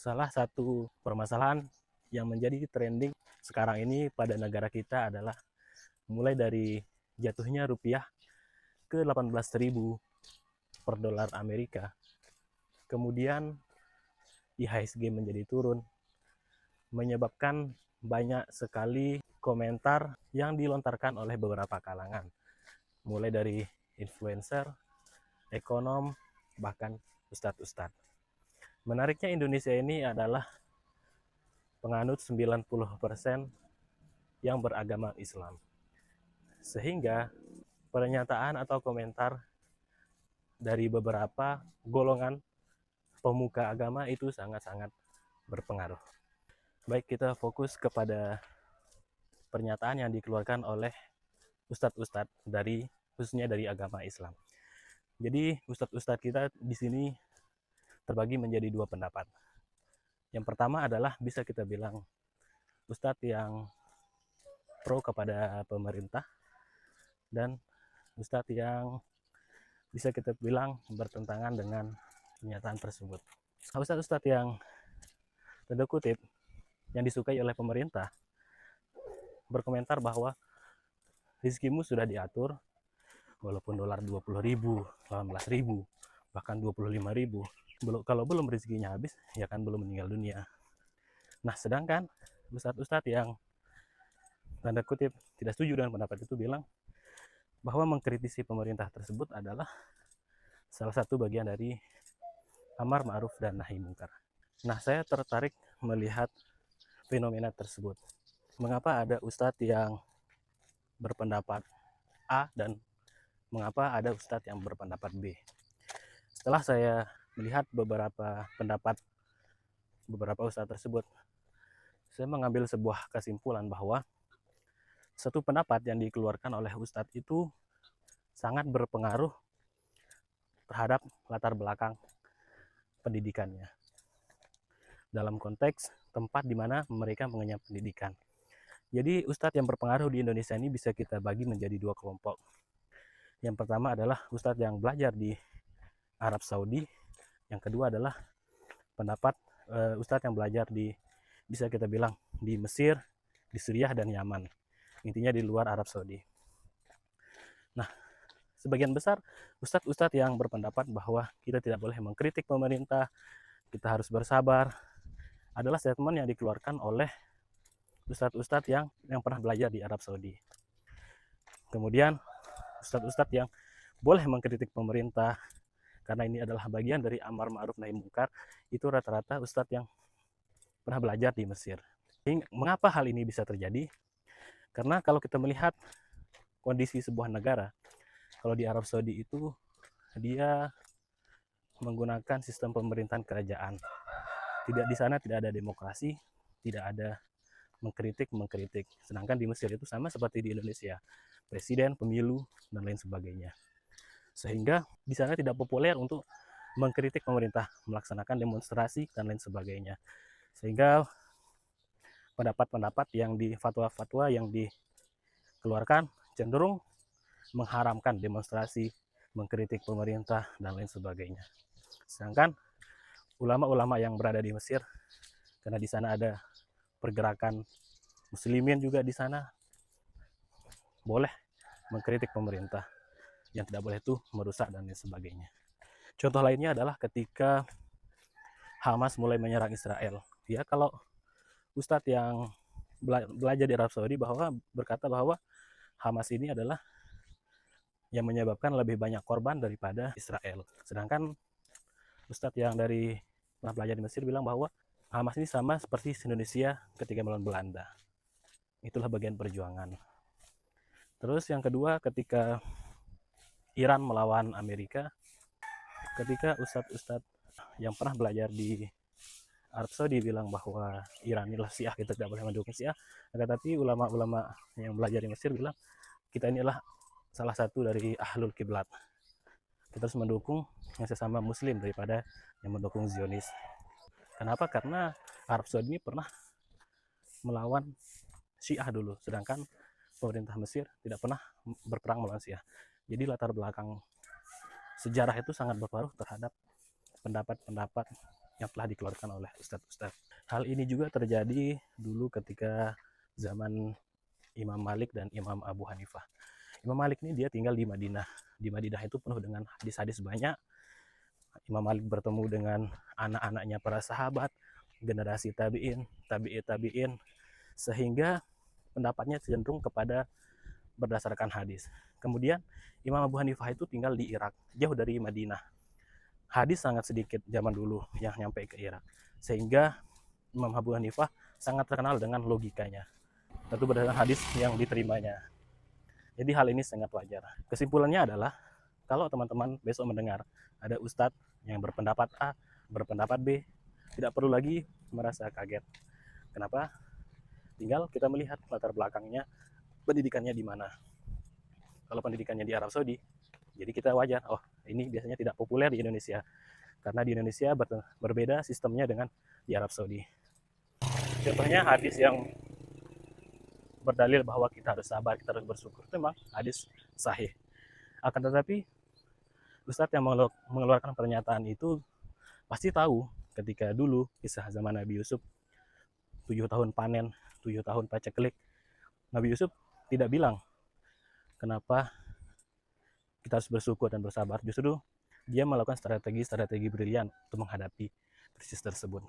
Salah satu permasalahan yang menjadi trending sekarang ini pada negara kita adalah mulai dari jatuhnya rupiah ke 18.000 per dolar Amerika. Kemudian IHSG menjadi turun, menyebabkan banyak sekali komentar yang dilontarkan oleh beberapa kalangan, mulai dari influencer, ekonom, bahkan ustadz-ustadz. Menariknya Indonesia ini adalah penganut 90% yang beragama Islam. Sehingga pernyataan atau komentar dari beberapa golongan pemuka agama itu sangat-sangat berpengaruh. Baik, kita fokus kepada pernyataan yang dikeluarkan oleh ustadz-ustadz khususnya dari agama Islam. Jadi ustadz-ustadz kita di sini terbagi menjadi dua pendapat. Yang pertama adalah bisa kita bilang ustadz yang pro kepada pemerintah dan ustadz yang bisa kita bilang bertentangan dengan pernyataan tersebut. Ustadz-ustadz yang tanda kutip yang disukai oleh pemerintah berkomentar bahwa rizkimu sudah diatur, walaupun dolar 20.000, 18.000, bahkan 25.000, kalau belum rezekinya habis, ya kan belum meninggal dunia. Nah, sedangkan ustadz-ustadz yang tanda kutip tidak setuju dengan pendapat itu bilang bahwa mengkritisi pemerintah tersebut adalah salah satu bagian dari amar ma'ruf dan nahi mungkar. Nah, saya tertarik melihat fenomena tersebut. Mengapa ada ustadz yang berpendapat A dan mengapa ada ustadz yang berpendapat B? Setelah saya melihat beberapa pendapat beberapa ustadz tersebut, saya mengambil sebuah kesimpulan bahwa satu pendapat yang dikeluarkan oleh ustadz itu sangat berpengaruh terhadap latar belakang pendidikannya. Dalam konteks tempat di mana mereka mengenyam pendidikan. Jadi ustadz yang berpengaruh di Indonesia ini bisa kita bagi menjadi dua kelompok. Yang pertama adalah ustadz yang belajar di Arab Saudi. Yang kedua adalah pendapat ustadz yang belajar di, bisa kita bilang, di Mesir, di Suriah, dan Yaman. Intinya di luar Arab Saudi. Nah, sebagian besar ustadz-ustadz yang berpendapat bahwa kita tidak boleh mengkritik pemerintah, kita harus bersabar, adalah statement yang dikeluarkan oleh ustadz-ustadz yang pernah belajar di Arab Saudi. Kemudian ustadz-ustadz yang boleh mengkritik pemerintah karena ini adalah bagian dari amar ma'ruf nahi mungkar, itu rata-rata ustadz yang pernah belajar di Mesir. Mengapa hal ini bisa terjadi? Karena kalau kita melihat kondisi sebuah negara, kalau di Arab Saudi itu dia menggunakan sistem pemerintahan kerajaan. Di sana tidak ada demokrasi, tidak ada mengkritik. Sedangkan di Mesir itu sama seperti di Indonesia, presiden, pemilu, dan lain sebagainya. Sehingga di sana tidak populer untuk mengkritik pemerintah, melaksanakan demonstrasi, dan lain sebagainya. Sehingga pendapat-pendapat yang di fatwa-fatwa yang dikeluarkan cenderung mengharamkan demonstrasi, mengkritik pemerintah, dan lain sebagainya. Sedangkan ulama-ulama yang berada di Mesir, karena di sana ada pergerakan muslimin juga di sana, boleh mengkritik pemerintah. Yang tidak boleh itu merusak dan lain sebagainya. Contoh lainnya adalah ketika Hamas mulai menyerang Israel. Ya, kalau ustadz yang belajar di Arab Saudi berkata bahwa Hamas ini adalah yang menyebabkan lebih banyak korban daripada Israel. Sedangkan ustadz yang pernah belajar di Mesir bilang bahwa Hamas ini sama seperti Indonesia ketika melawan Belanda. Itulah bagian perjuangan. Terus yang kedua, ketika Iran melawan Amerika, ketika ustadz-ustadz yang pernah belajar di Arab Saudi bilang bahwa Iran inilah Syiah, kita tidak boleh mendukung Syiah. Tetapi ulama-ulama yang belajar di Mesir bilang kita inilah salah satu dari ahlul kiblat. Kita harus mendukung yang sesama muslim daripada yang mendukung Zionis. Kenapa? Karena Arab Saudi ini pernah melawan Syiah dulu, sedangkan pemerintah Mesir tidak pernah berperang melawan Syiah. Jadi latar belakang sejarah itu sangat berpengaruh terhadap pendapat-pendapat yang telah dikeluarkan oleh ustadz-ustadz. Hal ini juga terjadi dulu ketika zaman Imam Malik dan Imam Abu Hanifah. Imam Malik ini dia tinggal di Madinah. Di Madinah itu penuh dengan hadis-hadis banyak. Imam Malik bertemu dengan anak-anaknya para sahabat, generasi tabi'in, tabi'in, sehingga pendapatnya cenderung kepada berdasarkan hadis. Kemudian Imam Abu Hanifah itu tinggal di Irak, jauh dari Madinah. Hadis sangat sedikit zaman dulu yang nyampe ke Irak, sehingga Imam Abu Hanifah sangat terkenal dengan logikanya, tentu berdasarkan hadis yang diterimanya. Jadi hal ini sangat wajar. Kesimpulannya adalah, kalau teman-teman besok mendengar ada ustadz yang berpendapat A, berpendapat B, tidak perlu lagi merasa kaget. Kenapa? Tinggal kita melihat latar belakangnya, pendidikannya di mana. Kalau pendidikannya di Arab Saudi, jadi kita wajar, oh ini biasanya tidak populer di Indonesia, karena di Indonesia berbeda sistemnya dengan di Arab Saudi. Contohnya hadis yang berdalil bahwa kita harus sabar, kita harus bersyukur, itu memang hadis sahih. Akan tetapi ustadz yang mengeluarkan pernyataan itu pasti tahu ketika dulu kisah zaman Nabi Yusuf, 7 tahun panen, 7 tahun paceklik. Nabi Yusuf tidak bilang kenapa kita harus bersyukur dan bersabar. Justru dia melakukan strategi brilian untuk menghadapi krisis tersebut.